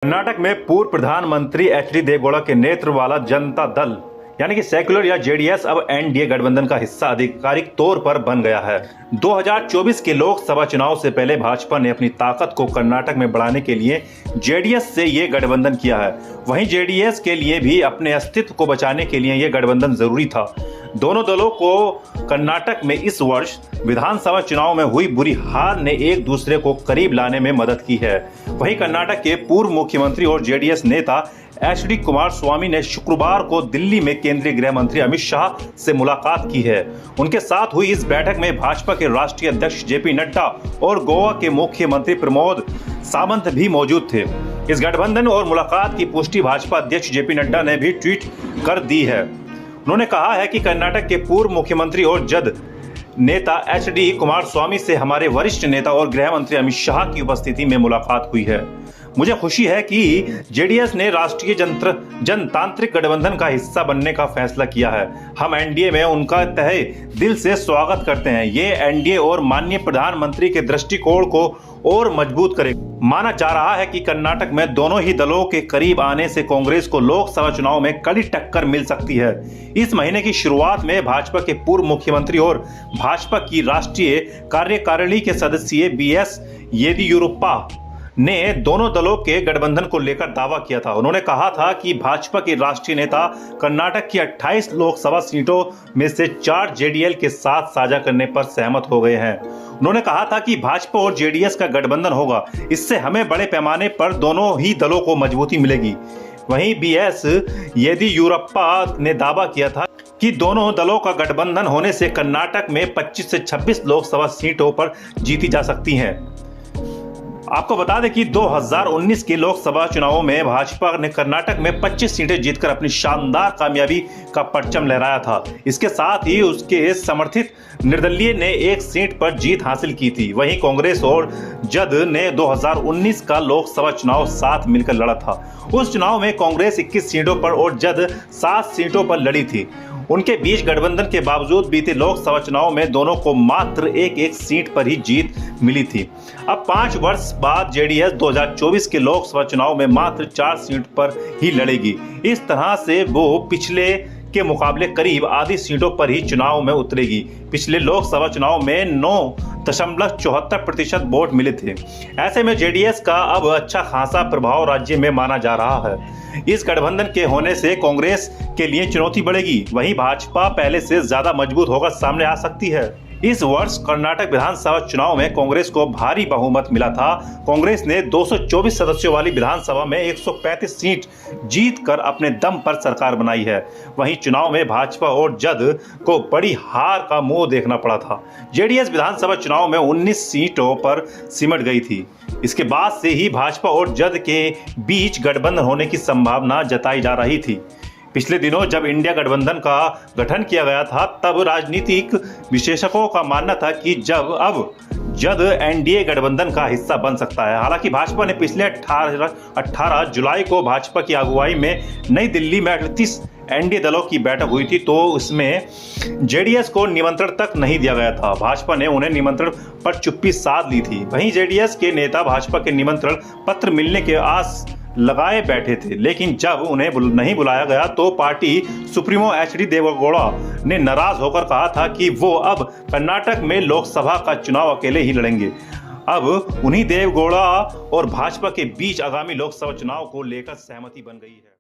कर्नाटक में पूर्व प्रधानमंत्री एचडी देवेगौड़ा के नेतृत्व वाला जनता दल यानी कि सेक्युलर या जेडीएस अब एनडीए गठबंधन का हिस्सा आधिकारिक तौर पर बन गया है। 2024 के लोकसभा चुनाव से पहले भाजपा ने अपनी ताकत को कर्नाटक में बढ़ाने के लिए जेडीएस से ये गठबंधन किया है। वहीं जेडीएस के लिए भी अपने अस्तित्व को बचाने के लिए ये गठबंधन जरूरी था। दोनों दलों को कर्नाटक में इस वर्ष विधानसभा चुनाव में हुई बुरी हार ने एक दूसरे को करीब लाने में मदद की है। वहीं कर्नाटक के पूर्व मुख्यमंत्री और जेडीएस नेता एचडी कुमारस्वामी ने शुक्रवार को दिल्ली में केंद्रीय गृह मंत्री अमित शाह से मुलाकात की है। उनके साथ हुई इस बैठक में भाजपा के राष्ट्रीय अध्यक्ष जेपी नड्डा और गोवा के मुख्यमंत्री प्रमोद सावंत भी मौजूद थे। इस गठबंधन और मुलाकात की पुष्टि भाजपा अध्यक्ष जेपी नड्डा ने भी ट्वीट कर दी है। उन्होंने कहा है कि कर्नाटक के पूर्व मुख्यमंत्री और जद नेता एचडी कुमारस्वामी से हमारे वरिष्ठ नेता और गृह मंत्री अमित शाह की उपस्थिति में मुलाकात हुई है। मुझे खुशी है कि जेडीएस ने राष्ट्रीय जनतांत्रिक गठबंधन का हिस्सा बनने का फैसला किया है। हम एनडीए में उनका तहे दिल से स्वागत करते हैं। ये एनडीए और माननीय प्रधानमंत्री के दृष्टिकोण को और मजबूत करेगा। माना जा रहा है कि कर्नाटक में दोनों ही दलों के करीब आने से कांग्रेस को लोकसभा चुनाव में कड़ी टक्कर मिल सकती है। इस महीने की शुरुआत में भाजपा के पूर्व मुख्यमंत्री और भाजपा की राष्ट्रीय कार्यकारिणी के सदस्य बीएस येदियुरप्पा ने दोनों दलों के गठबंधन को लेकर दावा किया था। उन्होंने कहा था कि भाजपा के राष्ट्रीय नेता कर्नाटक की 28 लोकसभा सीटों में से 4 जेडीएल के साथ साझा करने पर सहमत हो गए हैं। उन्होंने कहा था कि भाजपा और जेडीएस का गठबंधन होगा, इससे हमें बड़े पैमाने पर दोनों ही दलों को मजबूती मिलेगी। वहीं बीएस येदियुरप्पा ने दावा किया था कि दोनों दलों का गठबंधन होने से कर्नाटक में 25 से 26 लोकसभा सीटों पर जीती जा सकती हैं। आपको बता दें कि 2019 के लोकसभा चुनावों में भाजपा ने कर्नाटक में 25 सीटें जीतकर अपनी शानदार कामयाबी का परचम लहराया था। इसके साथ ही उसके समर्थित निर्दलीय ने 1 सीट पर जीत हासिल की थी। वहीं कांग्रेस और जद ने 2019 का लोकसभा चुनाव साथ मिलकर लड़ा था। उस चुनाव में कांग्रेस 21 सीटों पर और जद 7 सीटों पर लड़ी थी। उनके बीच गठबंधन के बावजूद बीते लोकसभा चुनाव में दोनों को मात्र एक सीट पर ही जीत मिली थी। अब 5 वर्ष बाद जेडीएस 2024 के लोकसभा चुनाव में मात्र 4 सीट पर ही लड़ेगी। इस तरह से वो पिछले के मुकाबले करीब आधी सीटों पर ही चुनाव में उतरेगी। पिछले लोकसभा चुनाव में 9.74% वोट मिले थे। ऐसे में जेडीएस का अब अच्छा खासा प्रभाव राज्य में माना जा रहा है। इस गठबंधन के होने से कांग्रेस के लिए चुनौती बढ़ेगी। वहीं भाजपा पहले से ज्यादा मजबूत होकर सामने आ सकती है। इस वर्ष कर्नाटक विधानसभा चुनाव में कांग्रेस को भारी बहुमत मिला था। कांग्रेस ने 224 सदस्यों वाली विधानसभा में 135 सीट जीतकर अपने दम पर सरकार बनाई है। वहीं चुनाव में भाजपा और जद को बड़ी हार का मुंह देखना पड़ा था। जेडीएस विधानसभा चुनाव में 19 सीटों पर सिमट गई थी। इसके बाद से ही भाजपा और जद के बीच गठबंधन होने की संभावना जताई जा रही थी। पिछले दिनों जब इंडिया गठबंधन का गठन किया गया था, तब राजनीतिक विशेषज्ञों का मानना था कि अब जद एनडीए गठबंधन का हिस्सा बन सकता है। हालांकि भाजपा ने पिछले 18 जुलाई को भाजपा की अगुवाई में नई दिल्ली में 38 एनडीए दलों की बैठक हुई थी, तो इसमें जेडीएस को निमंत्रण तक नहीं दिया गया था। भाजपा ने उन्हें निमंत्रण पर चुप्पी साध ली थी। वहीं जेडीएस के नेता भाजपा के निमंत्रण पत्र मिलने के आस लगाए बैठे थे, लेकिन जब उन्हें नहीं बुलाया गया तो पार्टी सुप्रीमो एचडी देवेगौड़ा ने नाराज होकर कहा था कि वो अब कर्नाटक में लोकसभा का चुनाव अकेले ही लड़ेंगे। अब उन्हीं देवेगौड़ा और भाजपा के बीच आगामी लोकसभा चुनाव को लेकर सहमति बन गई है।